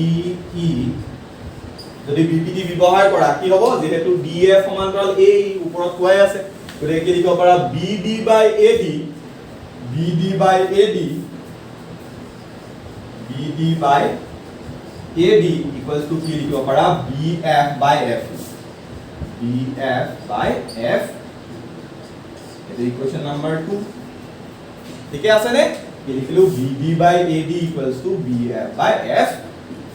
যদি BPT ব্যৱহাৰ কৰা কি হ'ব যেহেতু DF সমান্তৰাল AE ওপৰত কোৱাই আছে গতিকে কি লিখিব পাৰা BD by AD equals to কি লিখিব পাৰা BF by F এটো ইকুৱেশ্যন নম্বৰ 2 ঠিকে আছে নে কি লিখিলো BD by AD equals to BF by F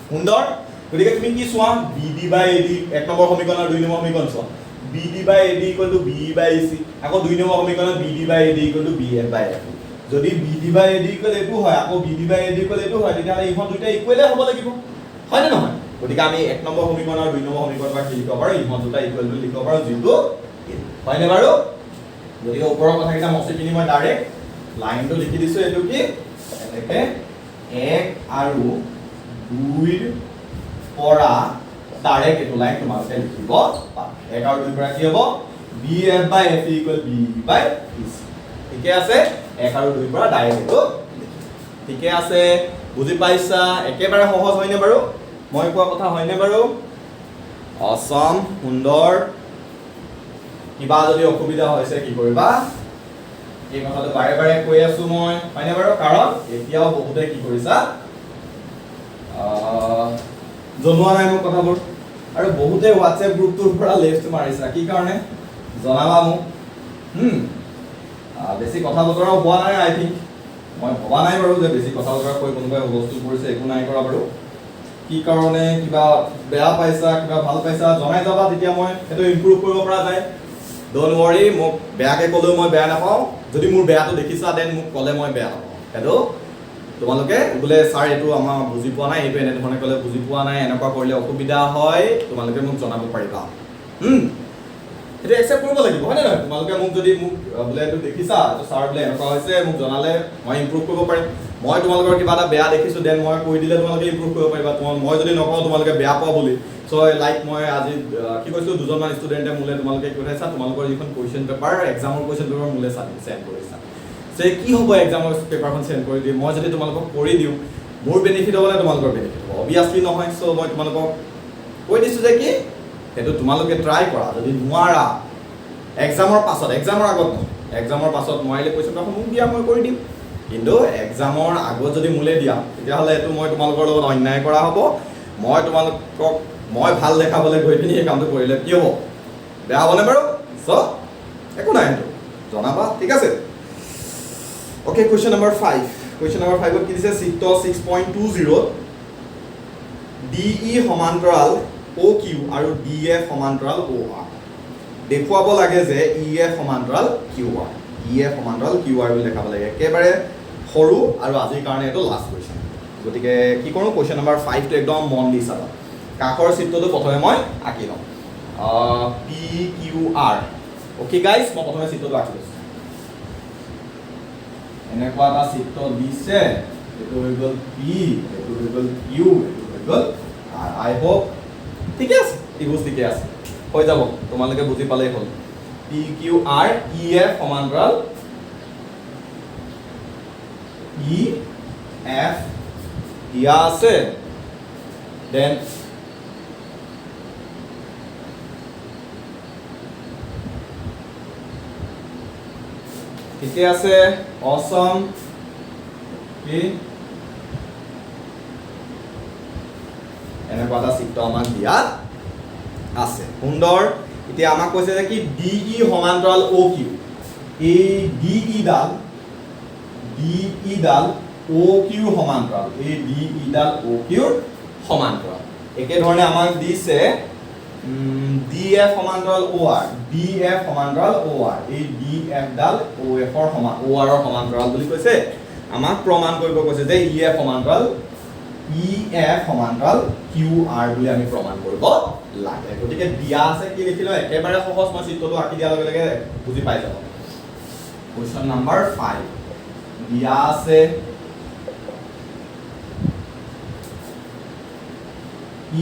সুন্দৰ গতিকে তুমি কি চোৱা BD by AD এক নম্বৰ সমীকৰণ আৰু দুই নম্বৰ সমীকৰণ চোৱা BD by AD equal to BE by AC আকৌ দুই number সমীকৰণত BD by AD equal to BF by F যদি BD by AD equal এটো হয় আকৌ BD by AD equal এটো হয় তেতিয়াহ'লে ইহত দুইটা ইকুৱেলে হ'ব লাগিব হয় নে নহয় গতিকে আমি এক নম্বৰ সমীকৰণ আৰু দুই নম্বৰ সমীকৰণ বা কি লিখিব পাৰো ইহত দুটা ইকুৱেল বুলি লিখিব পাৰো যিটো হয় নে বাৰু গতিকে ওপৰৰ কথাকেইটা মচি কিনি মই ডাইৰেক্ট লাইনটো লিখি দিছো এটো কি এনেকে 1 আৰু 2 ৰ পৰা ডাইৰেক্ট এটো লাইন তোমালোকে লিখিব পাৰা 1 আৰু 2 পৰা কি হ'ব BF by F equal BE by EC ঠিকে আছে 1 আৰু 2 পৰা ডাইৰেক্ট এটো ঠিকে আছে বুজি পাইছা একেবাৰে সহজ হয়নে বাৰু মই কোৱা কথা হয়নে বাৰু অসম সুন্দৰ কিবা যদি অসুবিধা হৈছে কি কৰিবা এই কথাটো বাৰে বাৰে কৈ আছো মই হয়নে বাৰু কাৰণ এতিয়াও বহুতে কি কৰিছা জনোৱা নাই মোক কথাবোৰ আৰু বহুতে WhatsApp গ্ৰুপটোৰ পৰা লেফট মাৰিছা কি কাৰণে জনাবা মোক বেছি কথা বতৰা হোৱা নাই আই থিংক মই ভবা নাই বাৰু যে বেছি কথা বতৰা কৈ কোনোবাই হুলস্থুল কৰিছে একো নাই কৰা বাৰু কি কাৰণে কিবা বেয়া পাইছা কিবা ভাল পাইছা জনাই যাবা তেতিয়া মই এটো ইমপ্ৰুভ কৰিব পৰা যায় ডোন্ট ওয়াৰি মোক বেয়াকে ক'লে মই বেয়া নাপাওঁ যদি মোৰ বেয়াটো দেখিছা দেন মোক ক'লে মই বেয়া নাপাওঁ হেল্ল তোমালোকে বোলে স্যাৰ এটো আমাৰ বুজি পোৱা নাই এটো এনে ধৰণে ক'লে বুজি পোৱা নাই এনেকুৱা কৰিলে অসুবিধা হয় তোমালোকে মোক জনাব পাৰিবা এটা একসেপ্ট কৰিব লাগিব হয় না তোমালোকে মোক যদি মোক বোলে এটো দেখিছা তো স্যাৰ বোলে এনেকুৱা হৈছে মোক জনালে মই ইমপ্ৰুভ কৰিব পাৰিম মই তোমালোকৰ কিবা এটা বেয়া দেখিছো দেন মই কৈ দিলে তোমালোকে ইমপ্ৰুভ কৰিব পাৰিবা মই যদি নকওঁ তোমালোকে বেয়া পাও বুলি সো লাইক মই আজি কি কৈছো দুজনমান ষ্টুডেন্টে মুলে তোমালোকে কৈছা তোমালোকৰ যিখন কোৱেশ্চন পেপাৰ এক্সামৰ কোৱেশ্চন পেপাৰ মুলে সেন্ড কৰিছা সে কি হ'ব এক্সামৰ পেপাৰখন সেন্ড কৰি দিম মই যদি তোমালোকক কৰি দিও মোৰ বেনিফিট হ'ব না তোমালোকৰ বেনিফিট হ'ব অবিয়াসলি নহয় সো মই তোমালোকক কৈ দিছো যে কি এটো তোমালোকে ট্ৰাই কৰা যদি নোৱাৰা এক্সামৰ পাছত এক্সামৰ আগত এক্সামৰ পাছত মইলে কোৱেশ্চন পেপাৰ মোক দিয়া মই কৰি দিম কিন্তু এক্সামৰ আগত যদি মুলে দিয়া তেতিয়াহ'লে এটো মই তোমালোকৰ লগত অন্যায় কৰা হ'ব মই তোমালোকক মই ভাল দেখাবলৈ গৈ পিনি এই কামটো কৰিলে কি হ'ব বেয়া হ'বনে বাৰু সো একো নাই এটো জনাবা ঠিক আছে okay question number 5 question number 5 ত কি দিছে চিত্ৰ 6.20 DE সমান্তৰাল OQ আৰু DF সমান্তৰাল OR দেখুৱাব লাগে যে EF সমান্তৰাল QR EF সমান্তৰাল QR বুলি দেখাব লাগে একেবাৰে সৰু আৰু আজিৰ কাৰণে এটো লাষ্ট কোৱেশ্চন গতিকে কি কৰো কোৱেশ্চন নম্বৰ 5 টো একদম মন দি চাবা কাষৰ চিত্ৰটো প্ৰথমে মই আঁকি লওঁ P Q R okay guys মই প্ৰথমে চিত্ৰটো আঁকি লৈছোঁ এনেকুৱা এটা চিত্ৰ দিছে এইটো হৈ গ'ল পি এইটো হৈ গ'ল কিউ এইটো হৈ গ'ল আৰ আই হোপ ঠিকে আছে ত্ৰিভুজ ঠিকে আছে হৈ যাব তোমালোকে বুজি পালেই হ'ল P Q R E F সমান্তৰাল ই এফ দিয়া আছে দেন ঠিকে আছে অসম কি এনেকুৱা এটা চিত্ৰ আমাক দিয়া আছে সুন্দৰ এতিয়া আমাক কৈছে যে কি ডি ই সমান্তৰাল অ' কিউ এই ডি ই ডাল অ' কিউ সমান্তৰাল এই ডি ই ডাল অ' কিউৰ সমান্তৰাল একেধৰণে আমাক দিছে ডি এফ সমান্তৰাল অ' আৰ ডি এফ সমান্তৰাল অ' আৰ এই ডি এফ ডাল অ' এফৰ অ' আৰৰ সমান্তৰাল বুলি কৈছে আমাক প্ৰমাণ কৰিব কৈছে যে ই এফ সমান্তৰাল কিউ আৰ বুলি আমি প্ৰমাণ কৰিব লাগে গতিকে দিয়া আছে কি লিখিলো একেবাৰে সহজ মই চিত্ৰটো আঁকি দিয়াৰ লগে লগে বুজি পাই যাব কোৱেশ্চন নাম্বাৰ 5 দিয়া আছে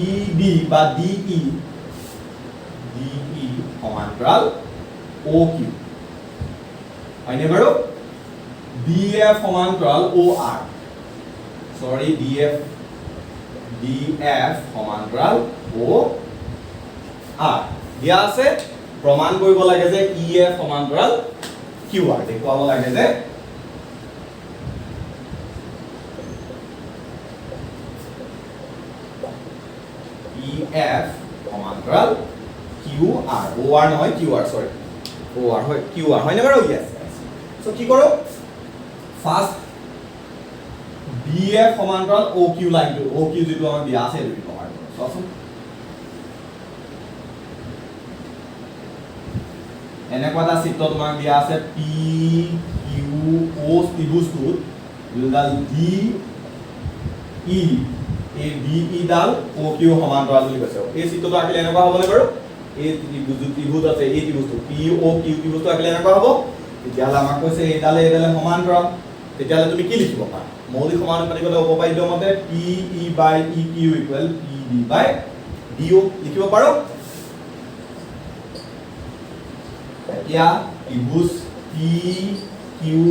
ই ডি বা ডি ই সমান্তৰাল অ' কিউ হয়নে বাৰু ডি এফ সমান্তৰাল অ' আৰ সৰি ডি এফ সমান্তৰাল অ' আৰ দিয়া আছে প্ৰমাণ কৰিব লাগে যে ই এফ সমান্তৰাল কিউ আৰ দেখুৱাব লাগে যে ই এফ সমান্তৰাল কিউ আৰ অ' আৰ নহয় কিউ আৰ সৰি অ' আৰ হয় কিউ আৰ হয়নে বাৰু ইয়েছ সো কি কৰোঁ ফাৰ্ষ্ট ডি এফ সমান্তৰাল অ' কিউ লাইনটো অ' কিউ যিটো আমাক দিয়া আছে এইটো প্ৰমাণ কৰোঁ চোৱাচোন এনেকুৱা এটা চিত্ৰ তোমাক দিয়া আছে পি কিউ অ' ত্ৰিভুজটোত যিডাল ডি ই এই ডি ই ডাল অ' কিউ সমান্তৰাল বুলি কৈছে এই চিত্ৰটো আঁকিলে এনেকুৱা হ'বনে বাৰু এই ত্ৰিভুজ আছে এই ত্ৰিভুজটো পি অ' কিউ ত্ৰিভুজটো আঁকিলে এনেকুৱা হ'ব তেতিয়াহ'লে আমাক কৈছে এইডালে সমান্তৰাল তেতিয়াহ'লে তুমি কি লিখিব পাৰা মৌলিক সমানুপাতিকতা উপপাদ্য মতে P E by E Q equal P D by D O' লিখিব পাৰো এতিয়া ত্ৰিভুজ পি কিউ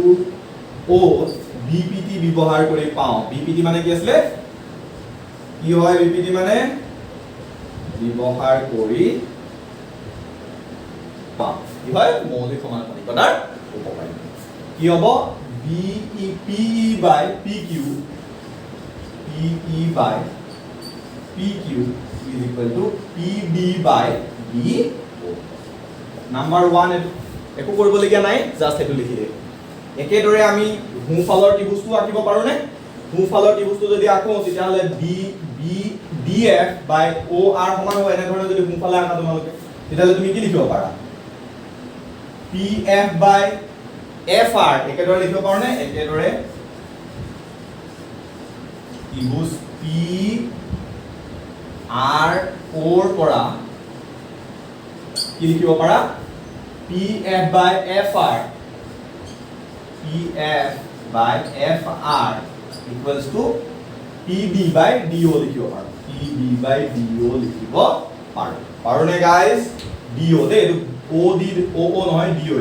অ' বিপিটি ব্যৱহাৰ কৰি পাওঁ বিপিটি মানে কি আছিলে কি হয় বিপিটি মানে ব্যৱহাৰ কৰি পাওঁ কি হয় মৌলিক সমানুপাতিকতাৰ উপপাদ্য কি হ'ব P E by P Q is equal to pd by d number 1 একো কৰিবলগীয়া নাই জাস্ট এটো লিখি দে একেদৰে আমি হুফালৰ ত্ৰিভুজটো আঁকিব পাৰো নে হুফালৰ ত্ৰিভুজটো যদি আঁকো তেতিয়াহলে df by or সমান হয় এনে ধৰণে যদি হুফালে আঁকা তোমালোকে তেতিয়াহলে তুমি কি লিখিব পাৰা pf by fr একেদৰে লিখিব পাৰো নে একেদৰে ত্ৰিভুজ p r or পৰা কি লিখিব পাৰা pf by fr equals to pd by do লিখিব পাৰো pd by do লিখিব পাৰো পাৰো নে গাইস do দে o নহয় do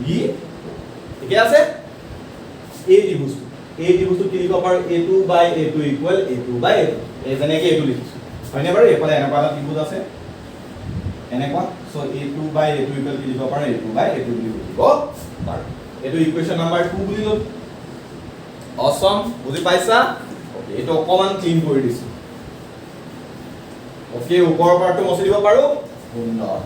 d ঠিক আছে এই ত্ৰিভুজটো কি লিখিব পাৰো a2 by a2 equal a2 by a2 এই যেনেকৈ এইটো লিখিছো হয়নে বাৰু এফালে এনেকুৱা এটা ত্ৰিভুজ আছে এনেকুৱা so a2 by a2 equal কি লিখিব পাৰো a2 by a2 বুলি লিখিব পাৰো এটো ইকুৱেশ্যন নাম্বাৰ 2 বুলি ল অসম বুজি পাইছা ওকে এটো অকমান ক্লিন কৰি দিছো ওকে ওপৰৰ পাৰ্টটো মচি দিব পাৰো সুন্দৰ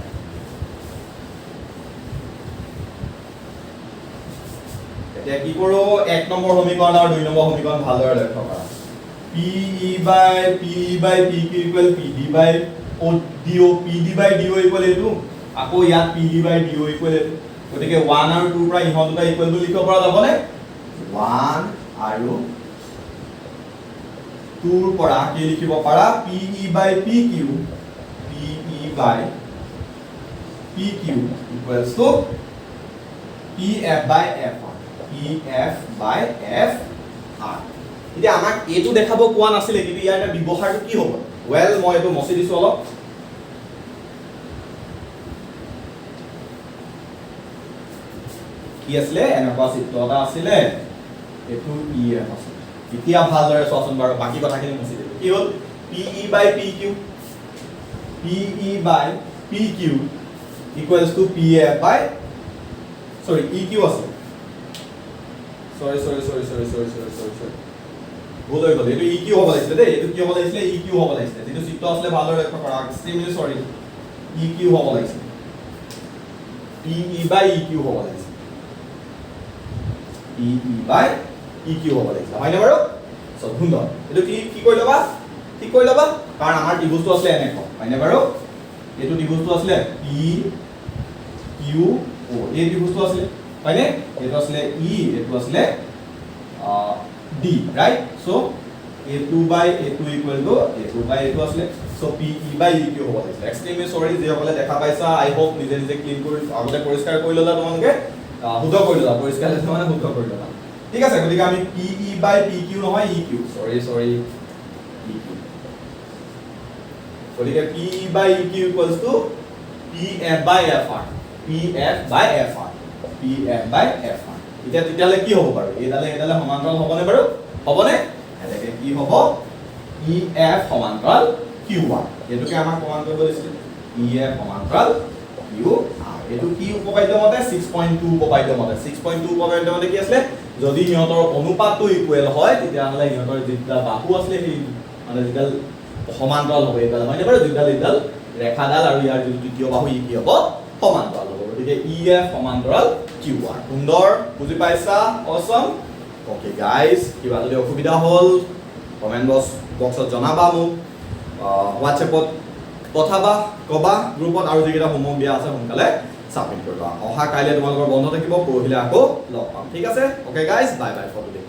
এতিয়া কি কৰো 1 নম্বৰ সমীকৰণ আৰু 2 নম্বৰ সমীকৰণ ভালদৰে লক্ষ্য কৰা pe by pq equal pd by do pd by do equal এটো আকৌ ইয়াত pd by do equal এটো গতিকে 1 আৰু 2 পৰা ইহত দুটা ইকুৱেল বুলি লিখিব পৰা যাব নে 1 আৰু 2 ৰ পৰা কি লিখিব পাৰা PE by PQ equals to PF by FR এতিয়া আমাক এইটো দেখাব কোৱা নাছিলে কিন্তু ইয়াৰ ব্যৱহাৰটো কি হ'ব ওয়েল মই এইটো মচি দিছো অলপ কি আছিলে এনেকুৱা চিত্ৰ এটা আছিলে এইটো EF আছিল এতিয়া ভালদৰে চোৱাচোন বাৰু বাকি কথাখিনি মুছি দিলো কি হ'ল PE by PQ equals to PF by EQ আছে sorry ভুল হৈ গ'ল এইটো EQ হ'ব লাগিছিলে দেই এইটো কি হ'ব লাগিছিলে EQ হ'ব লাগিছিলে যেটো চিত্ৰ আছিলে ভালদৰে লক্ষ্য কৰা এক্সট্ৰিমলি সৰি EQ হ'ব লাগিছিলে PE by EQ হ'ব লাগিছিলে PE by EQ হ'ব লাগিছিলে হয়নে বাৰু সো সুন্দৰ এটো কি কৰি লবা ঠিক কৰি লবা কাৰণ আমাৰ ত্ৰিভুজটো আছে এনেকুৱা হয়নে বাৰু এটো ত্ৰিভুজটো আছে P Q O এই ত্ৰিভুজটো আছে হয়নে এটো আছে E এটো আছে D right so A2 by A2 equal to A2 by A2 আছে so PE by EQ হ'ব লাগিছিলে এক্সট্ৰিমলি সৰি যে সকলে দেখা পাইছা আই হোপ নিজে নিজে ক্লিন কৰি আগতে পৰিষ্কাৰ কৰি ললা তোমালোকে শুদ্ধ কৰি ললা পৰিষ্কাৰ মানে শুদ্ধ কৰি ললা ঠিক আছে গতিকে আমি PE by PQ নহয় EQ sorry EQ গতিকে PE by EQ equals to PF by FR এতিয়া তেতিয়ালে কি হ'ব বাৰু এডালে সমান্তৰাল হ'বনে বাৰু হ'বনে এটাকে কি হ'ব EF সমান্তৰাল QR এটোকে আমাক প্ৰমাণ কৰিব দিছিল EF সমান্তৰাল QR এটো কি উপপাদ্য মতে 6.2 উপপাদ্য মতে 6.2 উপপাদ্য মতে কি আছে যদি ইহঁতৰ অনুপাতটো ইকুৱেল হয় তেতিয়া হলে ইহঁতৰ যেটা বাহু আছে সেই মানে যেডাল সমান্তৰাল হ'ব এডাল হয়নে বাৰু যেডাল ৰেখাডাল আৰু ইয়াৰ যদি দ্বিতীয় বাহু ই কি হ'ব সমান্তৰাল হ'ব গতিকে EF সমান্তৰাল QR সুন্দৰ বুজি পাইছা অসম ওকে গাইস কিবা যদি অসুবিধা হ'ল কমেন্ট বক্সত জনাবা মোক WhatsAppত কথাবা কবা গ্ৰুপত আৰু যিকেইটা হোমৱৰ্ক দিয়া আছে সোনকালে সাবমিট কৰিবা অহা কাইলে তোমালোকৰ বন্ধ থাকিব পৰহিলে আকৌ লগ পাম ঠিক আছে okay guys bye bye for today